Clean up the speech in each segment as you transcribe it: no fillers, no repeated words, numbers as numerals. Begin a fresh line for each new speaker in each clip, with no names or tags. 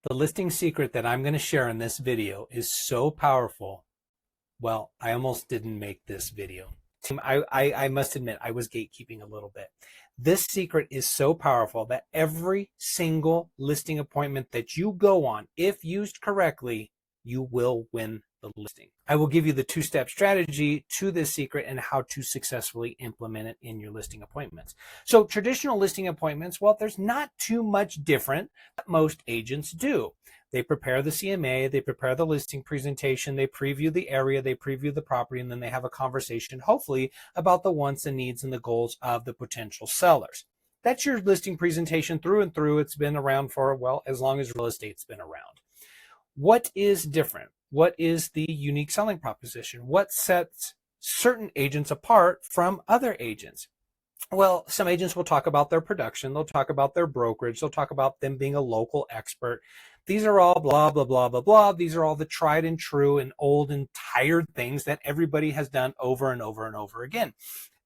The listing secret that I'm going to share in this video is so powerful. Well, I almost didn't make this video. I must admit, I was gatekeeping a little bit. This secret is so powerful that every single listing appointment that you go on, if used correctly, you will win the listing. I will give you the two-step strategy to this secret and how to successfully implement it in your listing appointments. So traditional listing appointments, well, there's not too much different that most agents do. They prepare the CMA, they prepare the listing presentation, they preview the area, they preview the property, and then they have a conversation, hopefully, about the wants and needs and the goals of the potential sellers. That's your listing presentation through and through. It's been around for, well, as long as real estate's been around. What is different? What is the unique selling proposition? What sets certain agents apart from other agents? Well, some agents will talk about their production. They'll talk about their brokerage. They'll talk about them being a local expert. These are all blah, blah, blah, blah, blah. These are all the tried and true and old and tired things that everybody has done over and over and over again.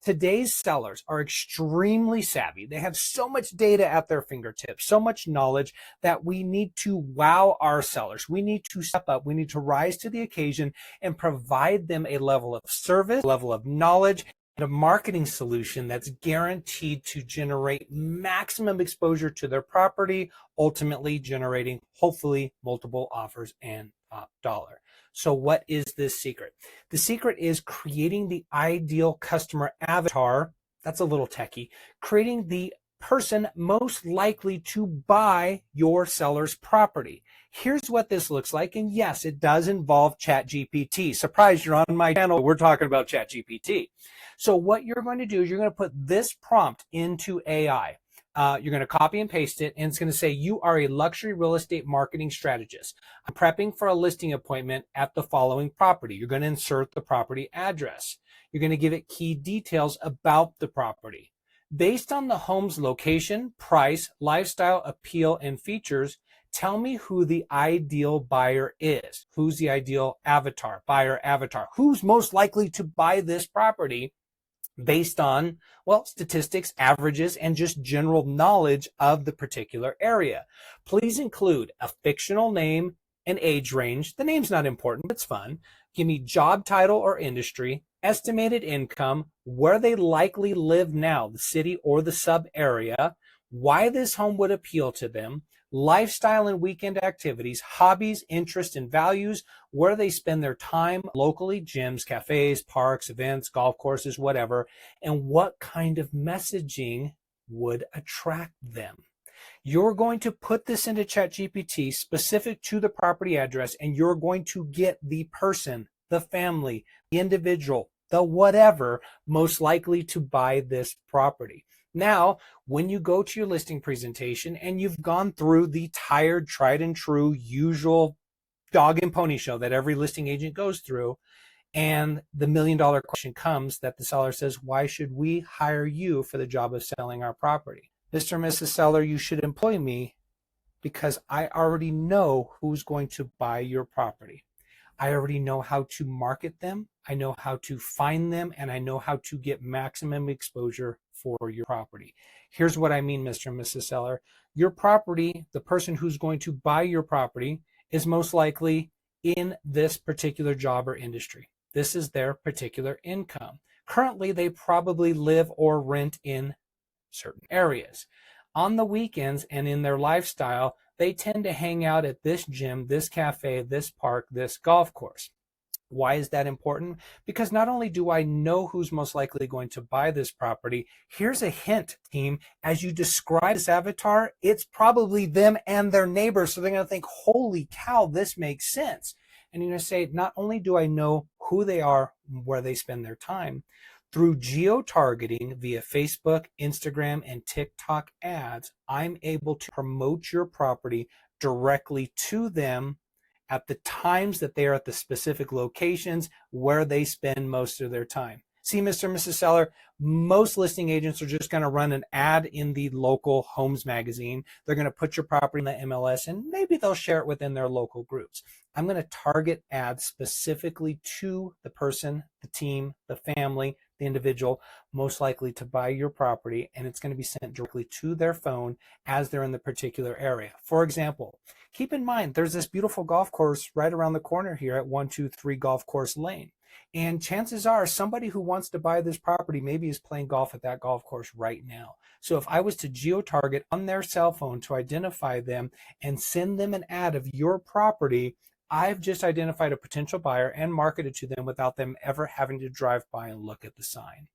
Today's sellers are extremely savvy. They have so much data at their fingertips, so much knowledge that we need to wow our sellers. We need to step up. We need to rise to the occasion and provide them a level of service, a level of knowledge, and a marketing solution that's guaranteed to generate maximum exposure to their property, ultimately generating, hopefully, multiple offers and top dollar. So what is this secret? The secret is creating the ideal customer avatar. That's a little techie. Creating the person most likely to buy your seller's property. Here's what this looks like. And yes, it does involve ChatGPT. Surprise, you're on my channel. We're talking about ChatGPT. So what you're going to do is you're going to put this prompt into AI. You're going to copy and paste it, and it's going to say, you are a luxury real estate marketing strategist. I'm prepping for a listing appointment at the following property. You're going to insert the property address. You're going to give it key details about the property. Based on the home's location, price, lifestyle, appeal, and features, tell me who the ideal buyer is. Who's the ideal avatar, buyer avatar? Who's most likely to buy this property based on, well, statistics, averages, and just general knowledge of the particular area. Please include a fictional name and age range. The name's not important, but it's fun. Give me job title or industry, estimated income, where they likely live now, the city or the sub area, why this home would appeal to them, lifestyle and weekend activities, hobbies, interests, and values, where they spend their time locally, gyms, cafes, parks, events, golf courses, whatever, and what kind of messaging would attract them. You're going to put this into ChatGPT specific to the property address, and you're going to get the person, the family, the individual, the whatever most likely to buy this property. Now, when you go to your listing presentation and you've gone through the tired, tried and true, usual dog and pony show that every listing agent goes through, and the $1 million question comes that the seller says, why should we hire you for the job of selling our property? Mr. and Mrs. Seller, you should employ me because I already know who's going to buy your property. I already know how to market them, I know how to find them, and I know how to get maximum exposure for your property. Here's what I mean, Mr. and Mrs. Seller. Your property, the person who's going to buy your property, is most likely in this particular job or industry. This is their particular income. Currently, they probably live or rent in certain areas. On the weekends and in their lifestyle, they tend to hang out at this gym, this cafe, this park, this golf course. Why is that important? Because not only do I know who's most likely going to buy this property, here's a hint, team. As you describe this avatar, it's probably them and their neighbors. So they're going to think, holy cow, this makes sense. And you're going to say, not only do I know who they are, where they spend their time, through geo-targeting via Facebook, Instagram, and TikTok ads, I'm able to promote your property directly to them at the times that they are at the specific locations where they spend most of their time. See, Mr. and Mrs. Seller, most listing agents are just going to run an ad in the local homes magazine. They're going to put your property in the MLS, and maybe they'll share it within their local groups. I'm going to target ads specifically to the person, the team, the family, the individual most likely to buy your property, and it's going to be sent directly to their phone as they're in the particular area. For example, keep in mind there's this beautiful golf course right around the corner here at 123 Golf Course Lane. And chances are somebody who wants to buy this property maybe is playing golf at that golf course right now. So if I was to geo-target on their cell phone to identify them and send them an ad of your property, I've just identified a potential buyer and marketed to them without them ever having to drive by and look at the sign.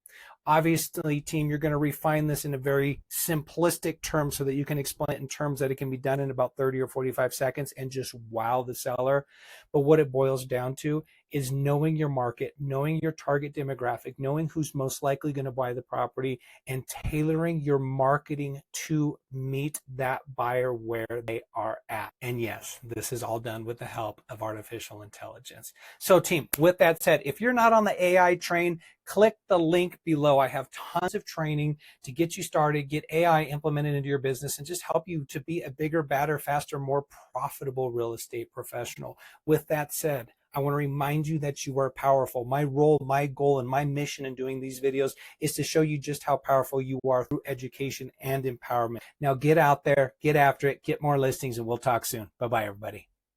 Obviously, team, you're going to refine this in a very simplistic term so that you can explain it in terms that it can be done in about 30 or 45 seconds and just wow the seller. But what it boils down to is knowing your market, knowing your target demographic, knowing who's most likely going to buy the property, and tailoring your marketing to meet that buyer where they are at. And yes, this is all done with the help of artificial intelligence. So team, with that said, if you're not on the AI train, click the link below. I have tons of training to get you started, get AI implemented into your business, and just help you to be a bigger, badder, faster, more profitable real estate professional. With that said, I want to remind you that you are powerful. My role, my goal, and my mission in doing these videos is to show you just how powerful you are through education and empowerment. Now get out there, get after it, get more listings, and we'll talk soon. Bye-bye, everybody.